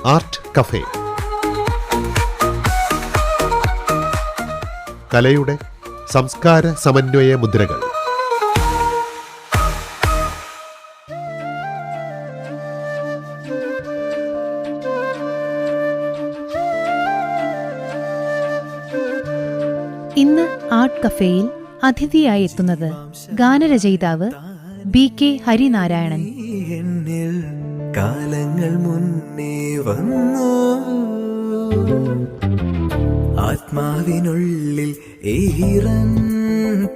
Art cafe. കലയുടെ സംസ്കാര സമന്വയ മുദ്രകൾ. ഇന്ന് ആർട്ട് കഫേയിൽ അതിഥിയായി എത്തുന്നത് ഗാനരചയിതാവ് BK ഹരിനാരായണൻ. കാലങ്ങൾ മുന്നേ വന്നു ആത്മാവിനുള്ളിൽ ഈറൻ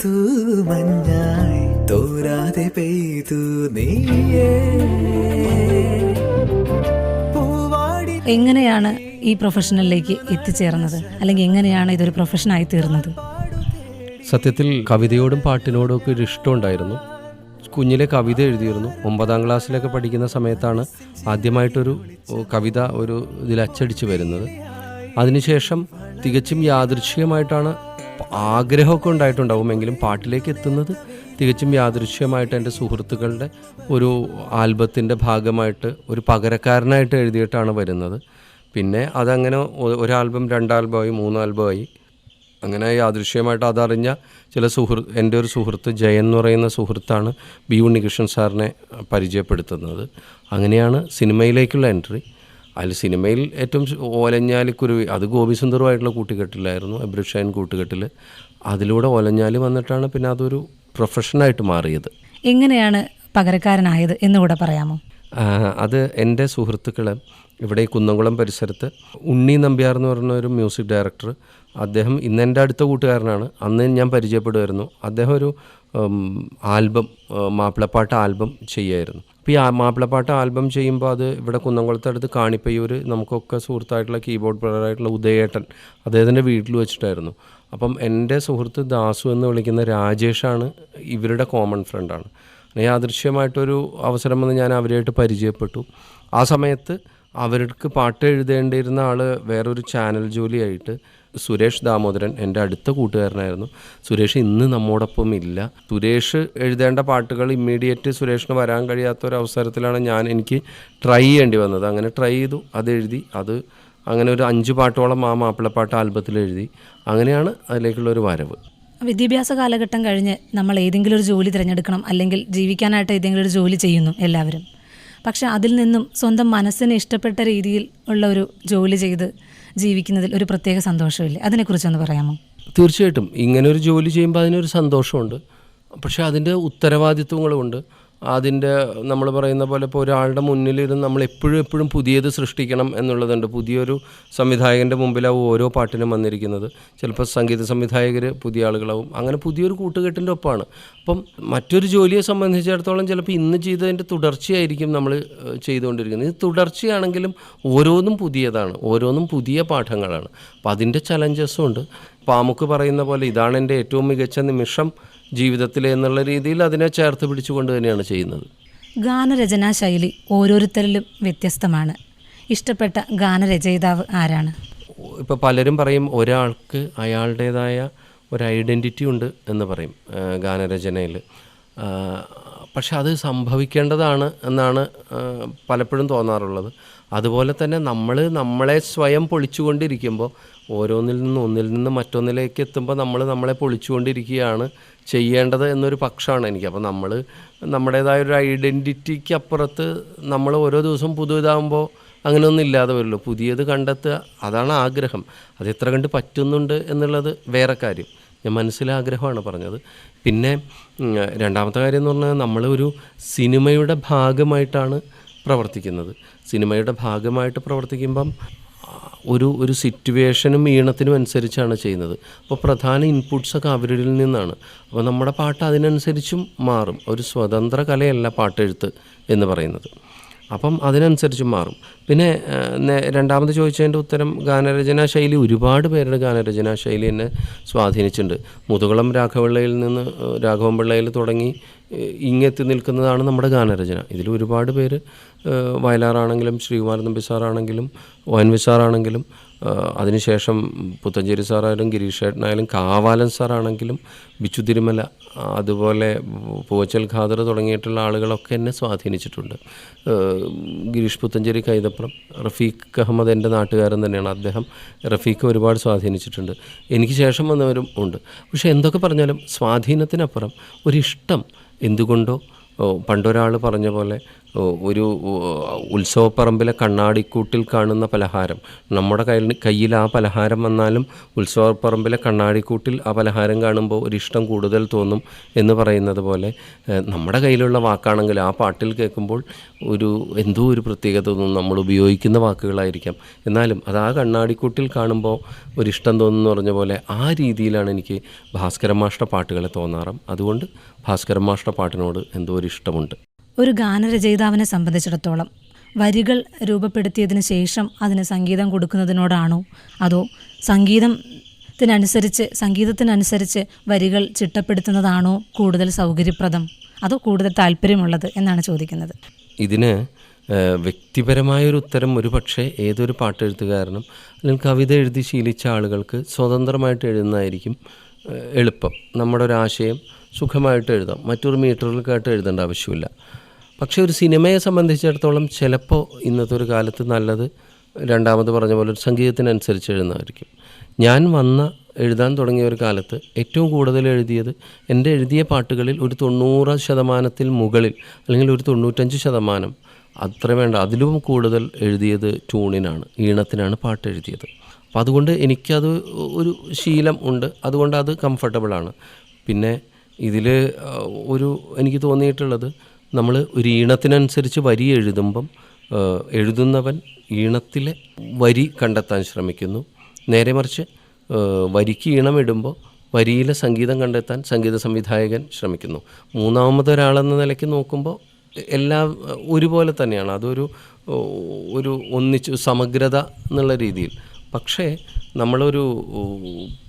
തൂമഞ്ഞായി തോരാതെ പെയ്തു നീയേ. എങ്ങനെയാണ് ഈ പ്രൊഫഷനിലേക്ക് എത്തിച്ചേർന്നത്, അല്ലെങ്കിൽ എങ്ങനെയാണ് ഇതൊരു പ്രൊഫഷനായി തീർന്നത്? സത്യത്തിൽ കവിതയോടും പാട്ടിനോടും ഒക്കെ ഒരു ഇഷ്ടമുണ്ടായിരുന്നു. കുഞ്ഞിലെ കവിത എഴുതിയിരുന്നു. 9ാം ക്ലാസ്സിലൊക്കെ പഠിക്കുന്ന സമയത്താണ് ആദ്യമായിട്ടൊരു കവിത ഒരു ഇതിൽ അച്ചടിച്ച് വരുന്നത്. അതിനുശേഷം തികച്ചും യാദൃച്ഛികമായിട്ടാണ്, ആഗ്രഹമൊക്കെ ഉണ്ടായിട്ടുണ്ടാവുമെങ്കിലും പാട്ടിലേക്ക് എത്തുന്നത് തികച്ചും യാദൃച്ഛികമായിട്ട് എൻ്റെ സുഹൃത്തുക്കളുടെ ഒരു ആൽബത്തിൻ്റെ ഭാഗമായിട്ട് ഒരു പകരക്കാരനായിട്ട് എഴുതിയിട്ടാണ് വരുന്നത്. പിന്നെ അതങ്ങനെ ഒരാൽബം, 2 ആൽബമായി, 3 ആൽബമായി. അങ്ങനെ യാദൃശ്യമായിട്ട് അതറിഞ്ഞ ചില എൻ്റെ ഒരു സുഹൃത്ത് ജയൻ എന്ന് പറയുന്ന സുഹൃത്താണ് B ഉണ്ണികൃഷ്ണൻ സാറിനെ പരിചയപ്പെടുത്തുന്നത്. അങ്ങനെയാണ് സിനിമയിലേക്കുള്ള എൻട്രി. അതിൽ സിനിമയിൽ ഏറ്റവും ഓലഞ്ഞാലിക്കുരുവി, അത് ഗോപിസുന്ദറുമായിട്ടുള്ള കൂട്ടുകെട്ടിലായിരുന്നു, എബ്രിഷൈൻ കൂട്ടുകെട്ടിൽ. അതിലൂടെ ഓലഞ്ഞാലി വന്നിട്ടാണ് പിന്നെ അതൊരു പ്രൊഫഷനായിട്ട് മാറിയത്. എങ്ങനെയാണ് പകരക്കാരനായത് എന്നുകൂടെ പറയാമോ? അത് എൻ്റെ സുഹൃത്തുക്കൾ ഇവിടെ കുന്നംകുളം പരിസരത്ത് ഉണ്ണി നമ്പ്യാർ എന്ന് പറഞ്ഞ ഒരു മ്യൂസിക് ഡയറക്ടർ, അദ്ദേഹം ഇന്ന് എൻ്റെ അടുത്ത കൂട്ടുകാരനാണ്. അന്ന് ഞാൻ പരിചയപ്പെടുമായിരുന്നു. അദ്ദേഹം ഒരു ആൽബം, മാപ്പിളപ്പാട്ട് ആൽബം ചെയ്യുമായിരുന്നു. അപ്പോൾ ഈ മാപ്പിളപ്പാട്ട് ആൽബം ചെയ്യുമ്പോൾ അത് ഇവിടെ കുന്നംകുളത്തടുത്ത് കാണിപ്പയ്യൂർ നമുക്കൊക്കെ സുഹൃത്തായിട്ടുള്ള കീബോർഡ് പ്ലെയറായിട്ടുള്ള ഉദയേട്ടൻ, അദ്ദേഹത്തിൻ്റെ വീട്ടിൽ വെച്ചിട്ടായിരുന്നു. അപ്പം എൻ്റെ സുഹൃത്ത് ദാസു എന്ന് വിളിക്കുന്ന രാജേഷാണ് ഇവരുടെ കോമൺ ഫ്രണ്ടാണ്. യാദൃശ്യമായിട്ടൊരു അവസരം വന്ന് ഞാൻ അവരുമായിട്ട് പരിചയപ്പെട്ടു. ആ സമയത്ത് അവർക്ക് പാട്ട് എഴുതേണ്ടിയിരുന്ന ആൾ വേറൊരു ചാനൽ ജോലിയായിട്ട് സുരേഷ് ദാമോദരൻ എൻ്റെ അടുത്ത കൂട്ടുകാരനായിരുന്നു. സുരേഷ് ഇന്ന് നമ്മോടൊപ്പം ഇല്ല. സുരേഷ് എഴുതേണ്ട പാട്ടുകൾ ഇമ്മീഡിയറ്റ് സുരേഷിന് വരാൻ കഴിയാത്തൊരവസരത്തിലാണ് എനിക്ക് ട്രൈ ചെയ്യേണ്ടി വന്നത്. അങ്ങനെ ട്രൈ ചെയ്തു, അതെഴുതി. അത് അങ്ങനെ ഒരു 5 പാട്ടോളം ആ മാപ്പിളപ്പാട്ട് ആൽബത്തിൽ എഴുതി. അങ്ങനെയാണ് അതിലേക്കുള്ളൊരു വരവ്. വിദ്യാഭ്യാസ കാലഘട്ടം കഴിഞ്ഞ് നമ്മൾ ഏതെങ്കിലും ഒരു ജോലി തിരഞ്ഞെടുക്കണം, അല്ലെങ്കിൽ ജീവിക്കാനായിട്ട് ഏതെങ്കിലും ഒരു ജോലി ചെയ്യുന്നു എല്ലാവരും. പക്ഷെ അതിൽ നിന്നും സ്വന്തം മനസ്സിന് ഇഷ്ടപ്പെട്ട രീതിയിൽ ഉള്ള ഒരു ജോലി ചെയ്ത് ജീവിക്കുന്നതിൽ ഒരു പ്രത്യേക സന്തോഷമില്ലേ? അതിനെക്കുറിച്ചൊന്ന് പറയാമോ? തീർച്ചയായിട്ടും. ഇങ്ങനെ ഒരു ജോലി ചെയ്യുമ്പോൾ അതിനൊരു സന്തോഷമുണ്ട്. പക്ഷേ അതിൻ്റെ ഉത്തരവാദിത്വങ്ങളുമുണ്ട്. അതിൻ്റെ നമ്മൾ പറയുന്ന പോലെ ഇപ്പോൾ ഒരാളുടെ മുന്നിലിരുന്ന് നമ്മൾ എപ്പോഴും പുതിയത് സൃഷ്ടിക്കണം എന്നുള്ളതുണ്ട്. പുതിയൊരു സംവിധായകൻ്റെ മുമ്പിലാവും ഓരോ പാട്ടിനും വന്നിരിക്കുന്നത്. ചിലപ്പോൾ സംഗീത സംവിധായകർ പുതിയ ആളുകളാവും. അങ്ങനെ പുതിയൊരു കൂട്ടുകെട്ടിൻ്റെ ഒപ്പമാണ്. അപ്പം മറ്റൊരു ജോലിയെ സംബന്ധിച്ചിടത്തോളം ചിലപ്പോൾ ഇന്ന് ചെയ്തതിൻ്റെ തുടർച്ചയായിരിക്കും നമ്മൾ ചെയ്തുകൊണ്ടിരിക്കുന്നത്. ഇത് തുടർച്ചയാണെങ്കിലും ഓരോന്നും പുതിയതാണ്, ഓരോന്നും പുതിയ പാഠങ്ങളാണ്. അപ്പം അതിൻ്റെ ചലഞ്ചസും ഉണ്ട്. പാമുക്ക് പറയുന്ന പോലെ ഇതാണ് എൻ്റെ ഏറ്റവും മികച്ച നിമിഷം ജീവിതത്തിൽ എന്നുള്ള രീതിയിൽ അതിനെ ചേർത്ത് പിടിച്ചുകൊണ്ട് തന്നെയാണ് ചെയ്യുന്നത്. ഗാനരചനാ ശൈലി ഓരോരുത്തരിലും വ്യത്യസ്തമാണ്. ഇഷ്ടപ്പെട്ട ഗാനരചയിതാവ് ആരാണ്? ഇപ്പോൾ പലരും പറയും ഒരാൾക്ക് അയാളുടേതായ ഒരു ഐഡൻറ്റിറ്റി ഉണ്ട് എന്ന് പറയും ഗാനരചനയിൽ. പക്ഷെ അത് സംഭവിക്കേണ്ടതാണ് എന്നാണ് പലപ്പോഴും തോന്നാറുള്ളത്. അതുപോലെ തന്നെ നമ്മളെ സ്വയം പൊളിച്ചുകൊണ്ടിരിക്കുമ്പോൾ ഒന്നിൽ നിന്ന് മറ്റൊന്നിലേക്ക് എത്തുമ്പോൾ നമ്മളെ പൊളിച്ചുകൊണ്ടിരിക്കുകയാണ് ചെയ്യേണ്ടത് എന്നൊരു പക്ഷമാണ് എനിക്ക്. അപ്പോൾ നമ്മുടേതായ ഒരു ഐഡൻറ്റിറ്റിക്ക് അപ്പുറത്ത് നമ്മൾ ഓരോ ദിവസവും പുതുതാകുമ്പോൾ അങ്ങനെയൊന്നും ഇല്ലാതെ വരുള്ളൂ. പുതിയത് കണ്ടെത്തുക, അതാണ് ആഗ്രഹം. അത് എത്ര കണ്ട് പറ്റുന്നുണ്ട് എന്നുള്ളത് വേറെ കാര്യം. ഞാൻ മനസ്സിലാഗ്രഹമാണ് പറഞ്ഞത്. പിന്നെ രണ്ടാമത്തെ കാര്യം എന്ന് പറഞ്ഞാൽ നമ്മളൊരു സിനിമയുടെ ഭാഗമായിട്ടാണ് പ്രവർത്തിക്കുന്നത്. സിനിമയുടെ ഭാഗമായിട്ട് പ്രവർത്തിക്കുമ്പം ഒരു സിറ്റുവേഷനും ഈണത്തിനും അനുസരിച്ചാണ് ചെയ്യുന്നത്. അപ്പോൾ പ്രധാന ഇൻപുട്സൊക്കെ അവരിൽ നിന്നാണ്. അപ്പോൾ നമ്മുടെ പാട്ട് അതിനനുസരിച്ചും മാറും. ഒരു സ്വതന്ത്ര കലയല്ല പാട്ടെഴുത്ത് എന്ന് പറയുന്നത്. അപ്പം അതിനനുസരിച്ച് മാറും. പിന്നെ രണ്ടാമത് ചോദിച്ചതിൻ്റെ ഉത്തരം, ഗാനരചനാ ശൈലി ഒരുപാട് പേരുടെ ഗാനരചനാ ശൈലി എന്നെ സ്വാധീനിച്ചിട്ടുണ്ട്. മുതുകുളം രാഘവൻ പിള്ളയിൽ തുടങ്ങി ഇങ്ങെത്തി നിൽക്കുന്നതാണ് നമ്മുടെ ഗാനരചന. ഇതിൽ ഒരുപാട് പേര്, വയലാറാണെങ്കിലും ശ്രീകുമാരൻ നമ്പി സാറാണെങ്കിലും ONV സാറാണെങ്കിലും അതിനുശേഷം പുത്തഞ്ചേരി സാറായാലും ഗിരീഷേട്ടനായാലും കാവാലൻ സാറാണെങ്കിലും ബിച്ചു തിരുമല, അതുപോലെ പൂവച്ചൽ ഖാദർ തുടങ്ങിയിട്ടുള്ള ആളുകളൊക്കെ എന്നെ സ്വാധീനിച്ചിട്ടുണ്ട്. ഗിരീഷ് പുത്തഞ്ചേരി കൈതപ്രം, റഫീഖ് അഹമ്മദ് എൻ്റെ നാട്ടുകാരൻ തന്നെയാണ്, അദ്ദേഹം റഫീഖ് ഒരുപാട് സ്വാധീനിച്ചിട്ടുണ്ട്. എനിക്ക് ശേഷം വന്നവരും ഉണ്ട്. പക്ഷേ എന്തൊക്കെ പറഞ്ഞാലും സ്വാധീനത്തിനപ്പുറം ഒരിഷ്ടം എന്തുകൊണ്ടോ, പണ്ടൊരാൾ പറഞ്ഞ പോലെ ഒരു ഉത്സവപ്പറമ്പിലെ കണ്ണാടിക്കൂട്ടിൽ കാണുന്ന പലഹാരം നമ്മുടെ കയ്യിൽ ആ പലഹാരം വന്നാലും ഉത്സവപ്പറമ്പിലെ കണ്ണാടിക്കൂട്ടിൽ ആ പലഹാരം കാണുമ്പോൾ ഒരിഷ്ടം കൂടുതൽ തോന്നും എന്ന് പറയുന്നത് പോലെ നമ്മുടെ കയ്യിലുള്ള വാക്കാണെങ്കിൽ ആ പാട്ടിൽ കേൾക്കുമ്പോൾ എന്തോ ഒരു പ്രത്യേകത തോന്നും. നമ്മൾ ഉപയോഗിക്കുന്ന വാക്കുകളായിരിക്കാം, എന്നാലും അത് ആ കണ്ണാടിക്കൂട്ടിൽ കാണുമ്പോൾ ഒരിഷ്ടം തോന്നുന്നു പറഞ്ഞ പോലെ ആ രീതിയിലാണ് എനിക്ക് ഭാസ്കരൻ മാഷ്ട പാട്ടുകളെ തോന്നാറും. അതുകൊണ്ട് ഭാസ്കരൻ മാഷ്ട പാട്ടിനോട് എന്തോ ഒരു ഇഷ്ടമുണ്ട്. ഒരു ഗാനരചയിതാവിനെ സംബന്ധിച്ചിടത്തോളം വരികൾ രൂപപ്പെടുത്തിയതിന് ശേഷം അതിന് സംഗീതം കൊടുക്കുന്നതിനോടാണോ, അതോ സംഗീതത്തിനനുസരിച്ച് വരികൾ ചിട്ടപ്പെടുത്തുന്നതാണോ കൂടുതൽ സൗകര്യപ്രദം, അതോ കൂടുതൽ താല്പര്യമുള്ളത് എന്നാണ് ചോദിക്കുന്നത്. ഇതിന് വ്യക്തിപരമായൊരു ഉത്തരം ഒരു പക്ഷേ ഏതൊരു പാട്ടെഴുത്തുകാരനും അല്ലെങ്കിൽ കവിത എഴുതി ശീലിച്ച ആളുകൾക്ക് സ്വതന്ത്രമായിട്ട് എഴുതുന്നതായിരിക്കും എളുപ്പം. നമ്മുടെ ഒരാശയം സുഖമായിട്ട് എഴുതാം, മറ്റൊരു മീറ്ററിലേക്കായിട്ട് എഴുതേണ്ട ആവശ്യമില്ല. പക്ഷേ ഒരു സിനിമയെ സംബന്ധിച്ചിടത്തോളം ചിലപ്പോൾ ഇന്നത്തെ ഒരു കാലത്ത് നല്ലത് രണ്ടാമത് പറഞ്ഞ പോലെ ഒരു സംഗീതത്തിനനുസരിച്ച് എഴുതുന്നതായിരിക്കും. ഞാൻ എഴുതാൻ തുടങ്ങിയ ഒരു കാലത്ത് ഏറ്റവും കൂടുതൽ എൻ്റെ എഴുതിയ പാട്ടുകളിൽ ഒരു 90% മുകളിൽ അല്ലെങ്കിൽ ഒരു 95% അത്ര വേണ്ട, അതിലും കൂടുതൽ എഴുതിയത് ട്യൂണിനാണ്, ഈണത്തിനാണ് പാട്ട് എഴുതിയത്. അപ്പം അതുകൊണ്ട് എനിക്കത് ഒരു ശീലം ഉണ്ട്, അതുകൊണ്ട് അത് കംഫർട്ടബിളാണ്. പിന്നെ ഇതിൽ എനിക്ക് തോന്നിയിട്ടുള്ളത്, നമ്മൾ ഒരു ഈണത്തിനനുസരിച്ച് വരി എഴുതുമ്പം എഴുതുന്നവൻ ഈണത്തിലെ വരി കണ്ടെത്താൻ ശ്രമിക്കുന്നു. നേരെ മറിച്ച് വരിക്ക് ഈണമിടുമ്പോൾ വരിയിലെ സംഗീതം കണ്ടെത്താൻ സംഗീത സംവിധായകൻ ശ്രമിക്കുന്നു. മൂന്നാമതൊരാളെന്ന നിലയ്ക്ക് നോക്കുമ്പോൾ എല്ലാം ഒരുപോലെ തന്നെയാണ്. അതൊരു ഒന്നിച്ച് സമഗ്രത എന്നുള്ള രീതിയിൽ. പക്ഷേ നമ്മളൊരു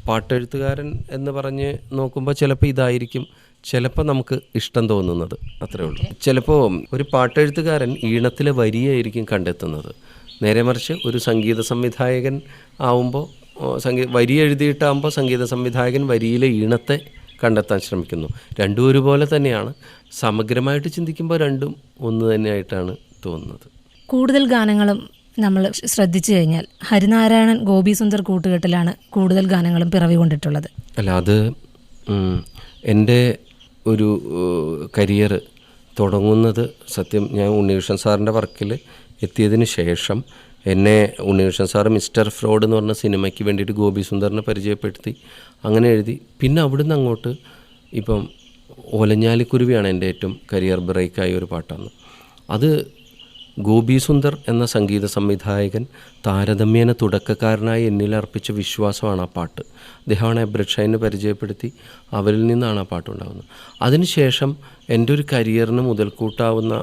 പാട്ടെഴുത്തുകാരൻ എന്ന് പറഞ്ഞ് നോക്കുമ്പോൾ ചിലപ്പോൾ ഇതായിരിക്കും ചിലപ്പോൾ നമുക്ക് ഇഷ്ടം തോന്നുന്നത്, അത്രേ ഉള്ളൂ. ചിലപ്പോൾ ഒരു പാട്ടെഴുത്തുകാരൻ ഈണത്തിലെ വരിയായിരിക്കും കണ്ടെത്തുന്നത്. നേരെ മറിച്ച് ഒരു സംഗീത സംവിധായകൻ ആവുമ്പോൾ വരി എഴുതിയിട്ടാകുമ്പോൾ സംഗീത സംവിധായകൻ വരിയിലെ ഈണത്തെ കണ്ടെത്താൻ ശ്രമിക്കുന്നു. രണ്ടും ഒരുപോലെ തന്നെയാണ്. സമഗ്രമായിട്ട് ചിന്തിക്കുമ്പോൾ രണ്ടും ഒന്ന് തന്നെയായിട്ടാണ് തോന്നുന്നത്. കൂടുതൽ ഗാനങ്ങളും നമ്മൾ ശ്രദ്ധിച്ചു കഴിഞ്ഞാൽ ഹരിനാരായണൻ ഗോപി സുന്ദർ കൂട്ടുകെട്ടിലാണ് കൂടുതൽ ഗാനങ്ങളും പിറവി കൊണ്ടിട്ടുള്ളത്. അല്ല, അത് എൻ്റെ ഒരു കരിയർ തുടങ്ങുന്നത് സത്യം ഞാൻ ഉണ്ണികൃഷ്ണൻ സാറിൻ്റെ വർക്കിൽ എത്തിയതിന് ശേഷം എന്നെ ഉണ്ണികൃഷ്ണൻ സാറ് മിസ്റ്റർ ഫ്രോഡ് എന്ന് പറഞ്ഞ സിനിമയ്ക്ക് വേണ്ടിയിട്ട് ഗോപി സുന്ദറിനെ പരിചയപ്പെടുത്തി, അങ്ങനെ എഴുതി. പിന്നെ അവിടുന്ന് അങ്ങോട്ട് ഇപ്പം ഓലഞ്ഞാലിക്കുരുവിയാണ് എൻ്റെ ഏറ്റവും കരിയർ ബ്രേക്കായ ഒരു പാട്ടാണ്. അത് ഗോപി സുന്ദർ എന്ന സംഗീത സംവിധായകൻ താരതമ്യേന തുടക്കക്കാരനായി എന്നിൽ അർപ്പിച്ച വിശ്വാസമാണ് ആ പാട്ട്. അദ്ദേഹമാണ് എബ്രഡ് ഷൈനെ പരിചയപ്പെടുത്തി, അവരിൽ നിന്നാണ് ആ പാട്ടുണ്ടാകുന്നത്. അതിനുശേഷം എൻ്റെ ഒരു കരിയറിന് മുതൽക്കൂട്ടാവുന്ന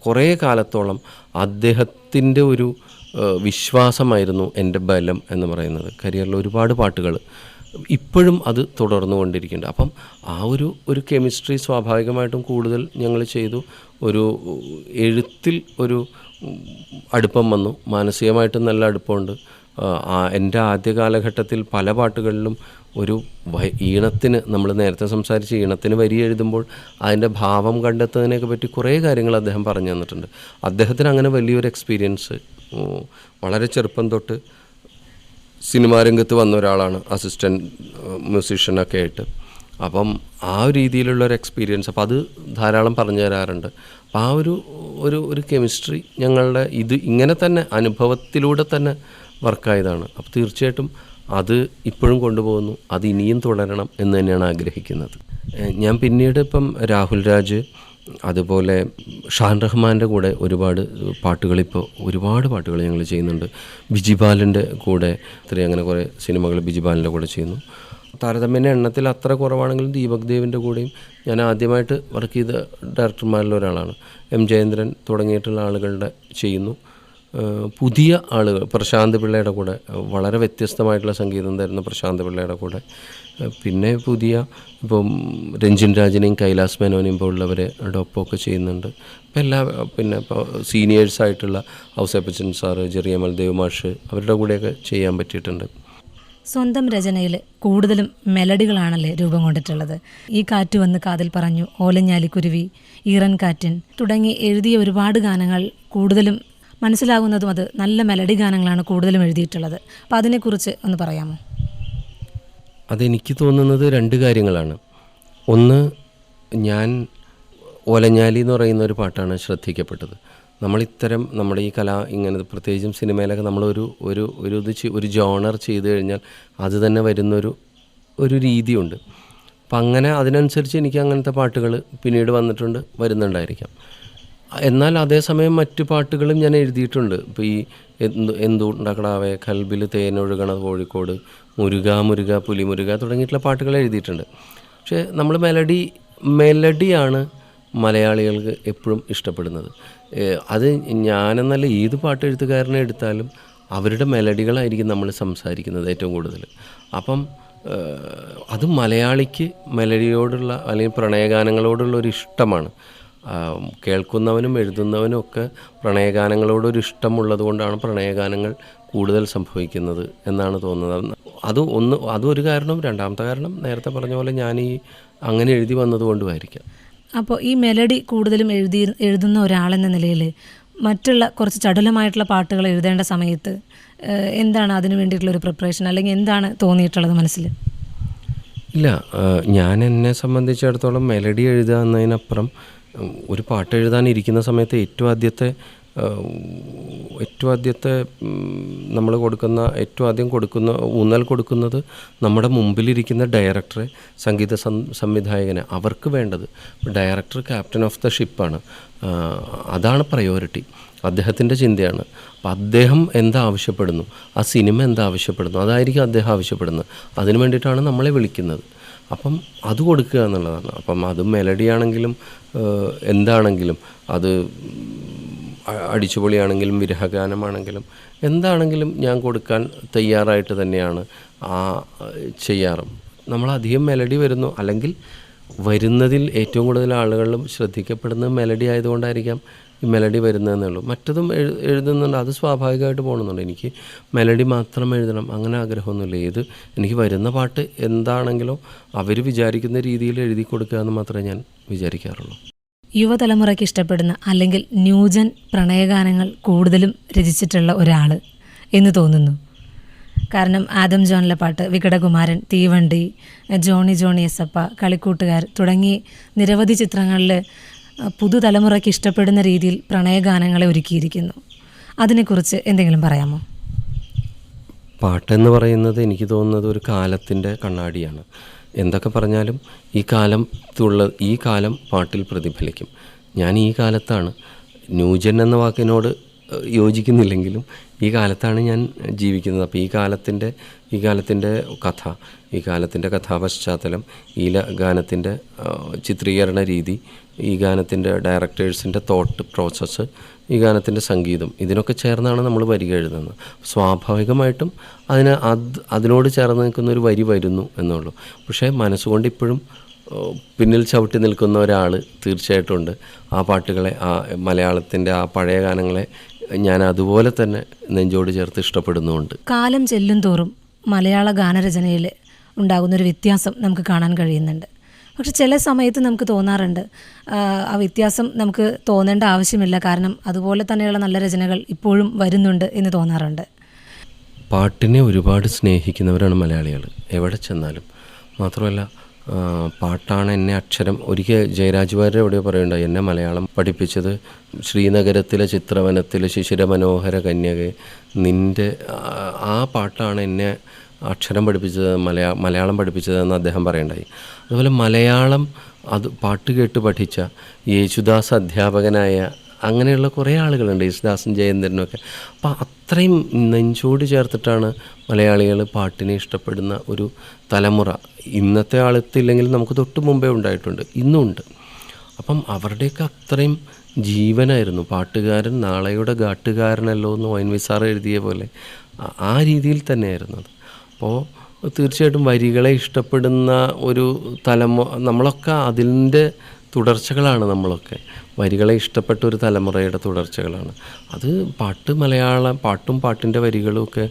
കുറേ കാലത്തോളം അദ്ദേഹത്തിൻ്റെ ഒരു വിശ്വാസമായിരുന്നു എൻ്റെ ബലം എന്ന് പറയുന്നത്. കരിയറിൽ ഒരുപാട് പാട്ടുകൾ ഇപ്പോഴും അത് തുടർന്നുകൊണ്ടിരിക്കുന്നുണ്ട്. അപ്പം ആ ഒരു കെമിസ്ട്രി സ്വാഭാവികമായിട്ടും കൂടുതൽ ഞങ്ങൾ ചെയ്തു. ഒരു എഴുത്തിൽ ഒരു അടുപ്പം വന്നു, മാനസികമായിട്ടും നല്ല അടുപ്പമുണ്ട്. എൻ്റെ ആദ്യ കാലഘട്ടത്തിൽ പല പാട്ടുകളിലും ഒരു ഈണത്തിന്, നമ്മൾ നേരത്തെ സംസാരിച്ച ഈണത്തിന് വരി എഴുതുമ്പോൾ അതിൻ്റെ ഭാവം കണ്ടെത്തുന്നതിനെയൊക്കെ പറ്റി കുറേ കാര്യങ്ങൾ അദ്ദേഹം പറഞ്ഞു തന്നിട്ടുണ്ട്. അദ്ദേഹത്തിന് അങ്ങനെ വലിയൊരു എക്സ്പീരിയൻസ് വളരെ ചെറുപ്പം തൊട്ട് സിനിമാ രംഗത്ത് വന്ന ഒരാളാണ്, അസിസ്റ്റൻറ്റ് മ്യൂസീഷ്യനൊക്കെ ആയിട്ട്. അപ്പം ആ രീതിയിലുള്ളൊരു എക്സ്പീരിയൻസ്, അപ്പോൾ അത് ധാരാളം പറഞ്ഞു തരാറുണ്ട്. അപ്പോൾ ആ ഒരു കെമിസ്ട്രി ഞങ്ങളുടെ ഇങ്ങനെ തന്നെ അനുഭവത്തിലൂടെ തന്നെ വർക്കായതാണ്. അപ്പോൾ തീർച്ചയായിട്ടും അത് ഇപ്പോഴും കൊണ്ടുപോകുന്നു, അത് ഇനിയും തുടരണം എന്ന് തന്നെയാണ് ആഗ്രഹിക്കുന്നത്. ഞാൻ പിന്നീട് ഇപ്പം രാഹുൽ രാജ്, അതുപോലെ ഷാൻ റഹ്മാൻ്റെ കൂടെ ഒരുപാട് പാട്ടുകൾ ഞങ്ങൾ ചെയ്യുന്നുണ്ട്. ബിജിപാലിൻ്റെ കൂടെ അങ്ങനെ കുറേ സിനിമകൾ ബിജിപാലിൻ്റെ കൂടെ ചെയ്യുന്നു. താരതമ്യേന എണ്ണത്തിൽ അത്ര കുറവാണെങ്കിലും ദീപക് ദേവിൻ്റെ കൂടെയും ഞാൻ ആദ്യമായിട്ട് വർക്ക് ചെയ്ത ഡയറക്ടർമാരിൽ ഒരാളാണ്. എം ജയേന്ദ്രൻ തുടങ്ങിയിട്ടുള്ള ആളുകളുടെ ചെയ്യുന്നു. പുതിയ ആളുകൾ, പ്രശാന്ത് പിള്ളയുടെ കൂടെ, വളരെ വ്യത്യസ്തമായിട്ടുള്ള സംഗീതം തരുന്ന പ്രശാന്ത് പിള്ളയുടെ കൂടെ പിന്നെ പുതിയ ഇപ്പം രഞ്ജിൻ രാജിനെയും കൈലാസ് മേനോനെയും പോലുള്ളവരെ ഒപ്പമൊക്കെ ചെയ്യുന്നുണ്ട്. ഇപ്പം പിന്നെ ഇപ്പോൾ സീനിയേഴ്സായിട്ടുള്ള ഔസേപ്പച്ചൻ സാറ്, ജെറിയമൽ ദേവ് മാഷ്, അവരുടെ കൂടെയൊക്കെ ചെയ്യാൻ പറ്റിയിട്ടുണ്ട്. സ്വന്തം രചനയിൽ കൂടുതലും മെലഡികളാണല്ലേ രൂപം കൊണ്ടിട്ടുള്ളത്. ഈ കാറ്റ് വന്ന് കാതിൽ പറഞ്ഞു, ഓലഞ്ഞാലിക്കുരുവി, ഈറൻ കാറ്റിൻ തുടങ്ങി എഴുതിയ ഒരുപാട് ഗാനങ്ങൾ കൂടുതലും മനസ്സിലാകുന്നതും അത് നല്ല മെലഡി ഗാനങ്ങളാണ് കൂടുതലും എഴുതിയിട്ടുള്ളത്. അപ്പോൾ അതിനെക്കുറിച്ച് ഒന്ന് പറയാമോ? അതെനിക്ക് തോന്നുന്നത് രണ്ട് കാര്യങ്ങളാണ്. ഒന്ന്, ഞാൻ ഓലഞ്ഞാലി എന്ന് പറയുന്ന ഒരു പാട്ടാണ് ശ്രദ്ധിക്കപ്പെട്ടത്. നമ്മളിത്തരം നമ്മുടെ ഈ കല ഇങ്ങനെ പ്രത്യേകിച്ചും സിനിമയിലൊക്കെ നമ്മളൊരു ഒരു ഒരു ഒരു ജോണർ ചെയ്തു കഴിഞ്ഞാൽ അത് തന്നെ വരുന്നൊരു രീതിയുണ്ട്. അപ്പം അങ്ങനെ അതിനനുസരിച്ച് എനിക്ക് അങ്ങനത്തെ പാട്ടുകൾ പിന്നീട് വരുന്നുണ്ടായിരിക്കാം. എന്നാൽ അതേസമയം മറ്റു പാട്ടുകളും ഞാൻ എഴുതിയിട്ടുണ്ട്. ഇപ്പോൾ ഈ എന്തുണ്ടാക്കടാവേ, കൽബിൽ തേനൊഴുകണ കോഴിക്കോട്, മുരുക മുരുക പുലിമുരുക തുടങ്ങിയിട്ടുള്ള പാട്ടുകൾ എഴുതിയിട്ടുണ്ട്. പക്ഷേ നമ്മൾ മെലഡിയാണ് മലയാളികൾക്ക് എപ്പോഴും ഇഷ്ടപ്പെടുന്നത്. അത് ഞാനെന്നല്ല ഏത് പാട്ട് എഴുത്തുകാരനെ എടുത്താലും അവരുടെ മെലഡികളായിരിക്കും നമ്മൾ സംസാരിക്കുന്നത് ഏറ്റവും കൂടുതൽ. അപ്പം അത് മലയാളിക്ക് മെലഡിയോടുള്ള അല്ലെങ്കിൽ പ്രണയഗാനങ്ങളോടുള്ള ഒരു ഇഷ്ടമാണ്. കേൾക്കുന്നവനും എഴുതുന്നവനും ഒക്കെ പ്രണയഗാനങ്ങളോടൊരു ഇഷ്ടമുള്ളത് കൊണ്ടാണ് പ്രണയഗാനങ്ങൾ കൂടുതൽ സംഭവിക്കുന്നത് എന്നാണ് തോന്നുന്നത്. അതൊരു കാരണം. രണ്ടാമത്തെ കാരണം നേരത്തെ പറഞ്ഞ പോലെ ഞാൻ അങ്ങനെ എഴുതി വന്നതുകൊണ്ടുമായിരിക്കാം. അപ്പോൾ ഈ മെലഡി കൂടുതലും എഴുതുന്ന ഒരാളെന്ന നിലയിൽ മറ്റുള്ള കുറച്ച് ചടുലമായിട്ടുള്ള പാട്ടുകൾ എഴുതേണ്ട സമയത്ത് എന്താണ് അതിനു വേണ്ടിയിട്ടുള്ളൊരു പ്രിപ്പറേഷൻ, അല്ലെങ്കിൽ എന്താണ് തോന്നിയിട്ടുള്ളത് മനസ്സിൽ? ഇല്ല, ഞാൻ എന്നെ സംബന്ധിച്ചിടത്തോളം മെലഡി എഴുതുക എന്നതിനപ്പുറം ഒരു പാട്ട് എഴുതാനിരിക്കുന്ന സമയത്ത് ഏറ്റവും ആദ്യത്തെ നമ്മൾ ഏറ്റവും ആദ്യം ഊന്നൽ കൊടുക്കുന്നത് നമ്മുടെ മുമ്പിലിരിക്കുന്ന ഡയറക്ടറെ, സംഗീത സംവിധായകനെ. അവർക്ക് വേണ്ടത് ഡയറക്ടർ ക്യാപ്റ്റൻ ഓഫ് ദ ഷിപ്പാണ്. അതാണ് പ്രയോറിറ്റി. അദ്ദേഹത്തിൻ്റെ ചിന്തയാണ്. അപ്പം അദ്ദേഹം എന്താവശ്യപ്പെടുന്നു, ആ സിനിമ എന്താവശ്യപ്പെടുന്നു, അതായിരിക്കും അദ്ദേഹം ആവശ്യപ്പെടുന്നത്. അതിനു വേണ്ടിയിട്ടാണ് നമ്മളെ വിളിക്കുന്നത്. അപ്പം അത് കൊടുക്കുക എന്നുള്ളതാണ്. അപ്പം അത് മെലഡിയാണെങ്കിലും എന്താണെങ്കിലും, അത് അടിച്ചുപൊളിയാണെങ്കിലും വിരഹഗാനമാണെങ്കിലും എന്താണെങ്കിലും ഞാൻ കൊടുക്കാൻ തയ്യാറായിട്ട് തന്നെയാണ് ചെയ്യാറും. നമ്മളധികം മെലഡി വരുന്നു, അല്ലെങ്കിൽ വരുന്നതിൽ ഏറ്റവും കൂടുതൽ ആളുകളിലും ശ്രദ്ധിക്കപ്പെടുന്നത് മെലഡി ആയതുകൊണ്ടായിരിക്കാം ഈ മെലഡി വരുന്നതെന്നുള്ളൂ. മറ്റതും എഴുതുന്നുണ്ട്, അത് സ്വാഭാവികമായിട്ട് പോകണമെന്നുണ്ട്. എനിക്ക് മെലഡി മാത്രം എഴുതണം അങ്ങനെ ആഗ്രഹമൊന്നുമില്ല. എനിക്ക് വരുന്ന പാട്ട് എന്താണെങ്കിലോ അവർ വിചാരിക്കുന്ന രീതിയിൽ എഴുതി കൊടുക്കുക എന്ന് മാത്രമേ ഞാൻ വിചാരിക്കാറുള്ളൂ. യുവതലമുറയ്ക്ക് ഇഷ്ടപ്പെടുന്ന അല്ലെങ്കിൽ ന്യൂജൻ പ്രണയഗാനങ്ങൾ കൂടുതലും രചിച്ചിട്ടുള്ള ഒരാൾ എന്ന് തോന്നുന്നു. കാരണം ആദം ജോണിലെ പാട്ട്, വികടകുമാരൻ, തീവണ്ടി, ജോണി എസപ്പ, കളിക്കൂട്ടുകാർ തുടങ്ങി നിരവധി ചിത്രങ്ങളിൽ പുതുതലമുറയ്ക്ക് ഇഷ്ടപ്പെടുന്ന രീതിയിൽ പ്രണയഗാനങ്ങളെ ഒരുക്കിയിരിക്കുന്നു. അതിനെക്കുറിച്ച് എന്തെങ്കിലും പറയാമോ? പാട്ടെന്ന് പറയുന്നത് എനിക്ക് തോന്നുന്നത് ഒരു കാലത്തിൻ്റെ കണ്ണാടിയാണ്. എന്തൊക്കെ പറഞ്ഞാലും ഈ കാലം പാട്ടിൽ പ്രതിഫലിക്കും. ഞാൻ ഈ കാലത്താണ്. ന്യൂജൻ എന്ന വാക്കിനോട് യോജിക്കുന്നില്ലെങ്കിലും ഈ കാലത്താണ് ഞാൻ ജീവിക്കുന്നത്. അപ്പോൾ ഈ കാലത്തിൻ്റെ കഥ, ഈ കാലത്തിൻ്റെ കഥാപശ്ചാത്തലം, ഈ ഗാനത്തിൻ്റെ ചിത്രീകരണ രീതി, ഈ ഗാനത്തിൻ്റെ ഡയറക്ടേഴ്സിൻ്റെ തോട്ട് പ്രോസസ്സ്, ഈ ഗാനത്തിൻ്റെ സംഗീതം, ഇതിനൊക്കെ ചേർന്നാണ് നമ്മൾ വരിക എഴുതുന്നത്. സ്വാഭാവികമായിട്ടും അതിനോട് ചേർന്ന് നിൽക്കുന്ന ഒരു വരി വരുന്നു എന്നുള്ളൂ. പക്ഷേ മനസ്സുകൊണ്ട് ഇപ്പോഴും പിന്നിൽ ചവിട്ടി നിൽക്കുന്ന ഒരാൾ തീർച്ചയായിട്ടും ഉണ്ട്. ആ പാട്ടുകളെ, ആ മലയാളത്തിൻ്റെ ആ പഴയ ഗാനങ്ങളെ ഞാൻ അതുപോലെ തന്നെ നെഞ്ചോട് ചേർത്ത് ഇഷ്ടപ്പെടുന്നുമുണ്ട്. കാലം ചെല്ലും തോറും മലയാള ഗാനരചനയിൽ ഉണ്ടാകുന്നൊരു വ്യത്യാസം നമുക്ക് കാണാൻ കഴിയുന്നുണ്ട്. പക്ഷെ ചില സമയത്ത് നമുക്ക് തോന്നാറുണ്ട് ആ വ്യത്യാസം നമുക്ക് തോന്നേണ്ട ആവശ്യമില്ല, കാരണം അതുപോലെ തന്നെയുള്ള നല്ല രചനകൾ ഇപ്പോഴും വരുന്നുണ്ട് എന്ന് തോന്നാറുണ്ട്. പാട്ടിനെ ഒരുപാട് സ്നേഹിക്കുന്നവരാണ് മലയാളികൾ എവിടെ ചെന്നാലും. മാത്രമല്ല പാട്ടാണ് എന്നെ അക്ഷരം. ഒരിക്കൽ ജയരാജ് വാര്യർ എവിടെയോ പറയുന്നുണ്ടായി, എന്നെ മലയാളം പഠിപ്പിച്ചത് ശ്രീനഗരത്തിലെ ചിത്രവനത്തിലെ ശിശിരമനോഹര കന്യകെ, നിൻ്റെ ആ പാട്ടാണ് എന്നെ അക്ഷരം പഠിപ്പിച്ചത്, മലയാളം പഠിപ്പിച്ചതെന്ന് അദ്ദേഹം പറയുണ്ടായി. അതുപോലെ മലയാളം പാട്ട് കേട്ട് പഠിച്ച യേശുദാസ് അധ്യാപകനായ അങ്ങനെയുള്ള കുറേ ആളുകളുണ്ട്, യേശുദാസും ജയചന്ദ്രനുമൊക്കെ. അപ്പോൾ അത്രയും നെഞ്ചോട് ചേർത്തിട്ടാണ് മലയാളികൾ പാട്ടിനെ ഇഷ്ടപ്പെടുന്ന ഒരു തലമുറ. ഇന്നത്തെ ആളത്തില്ലെങ്കിൽ നമുക്ക് തൊട്ട് മുമ്പേ ഉണ്ടായിട്ടുണ്ട്, ഇന്നുമുണ്ട്. അപ്പം അവരുടെയൊക്കെ അത്രയും ജീവനായിരുന്നു. പാട്ടുകാരൻ നാളെയുടെ ഗാട്ടുകാരനല്ലോ എന്ന് ONV സാർ എഴുതിയ പോലെ ആ രീതിയിൽ തന്നെയായിരുന്നു അത്. അപ്പോൾ തീർച്ചയായിട്ടും വരികളെ ഇഷ്ടപ്പെടുന്ന ഒരു നമ്മളൊക്കെ അതിൻ്റെ തുടർച്ചകളാണ്. നമ്മളൊക്കെ വരികളെ ഇഷ്ടപ്പെട്ട ഒരു തലമുറയുടെ തുടർച്ചകളാണ്. അത് പാട്ടും പാട്ടിൻ്റെ വരികളും ഒക്കെ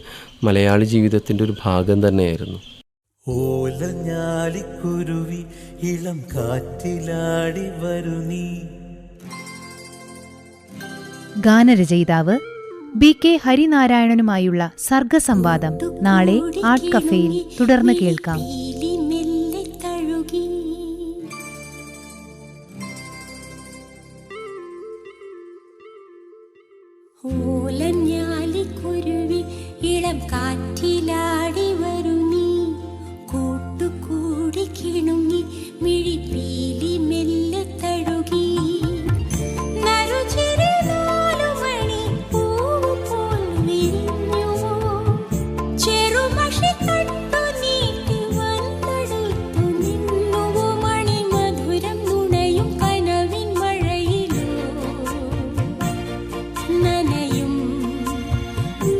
മലയാളി ജീവിതത്തിൻ്റെ ഒരു ഭാഗം തന്നെയായിരുന്നു. ഓലഞ്ഞാലിക്കുരുവി ഇളം കാറ്റിലാടി വരുന്നീ. ഗാനരചയിതാവ് BK ഹരിനാരായണനുമായുള്ള സർഗസംവാദം നാളെ ആർട്ട് കഫേയിൽ തുടർന്ന് കേൾക്കാം. ഓലഞ്ഞാലിക്കുരുവി ഇളം കാറ്റിലാടി വരുന്നീ. കൂട്ടുകൂടി കിണുങ്ങി മിഴിപ്പീലി മെല്ലെ തഴുകി. നറുചിരി നാലുമണി പൂവ് പോൽ വിരിഞ്ഞുവോ. ചെറുമഷി കണ്ടു നീട്ടി വന്നെടുത്തു നിന്നുവോ. മണിമധുരം നുണയും കനവിൻ മഴയിലോ നനയും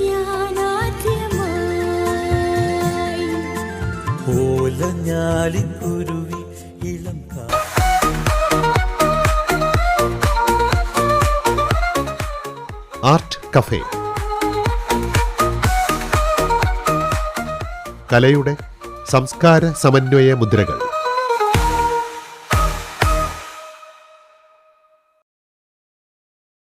ഞാനാദ്യമായി. ഓലഞ്ഞാലിക്കുരുവി ഇളം ആർട്ട് കഫേ. കലയുടെ സംസ്കാര സമന്വയ മുദ്രകൾ.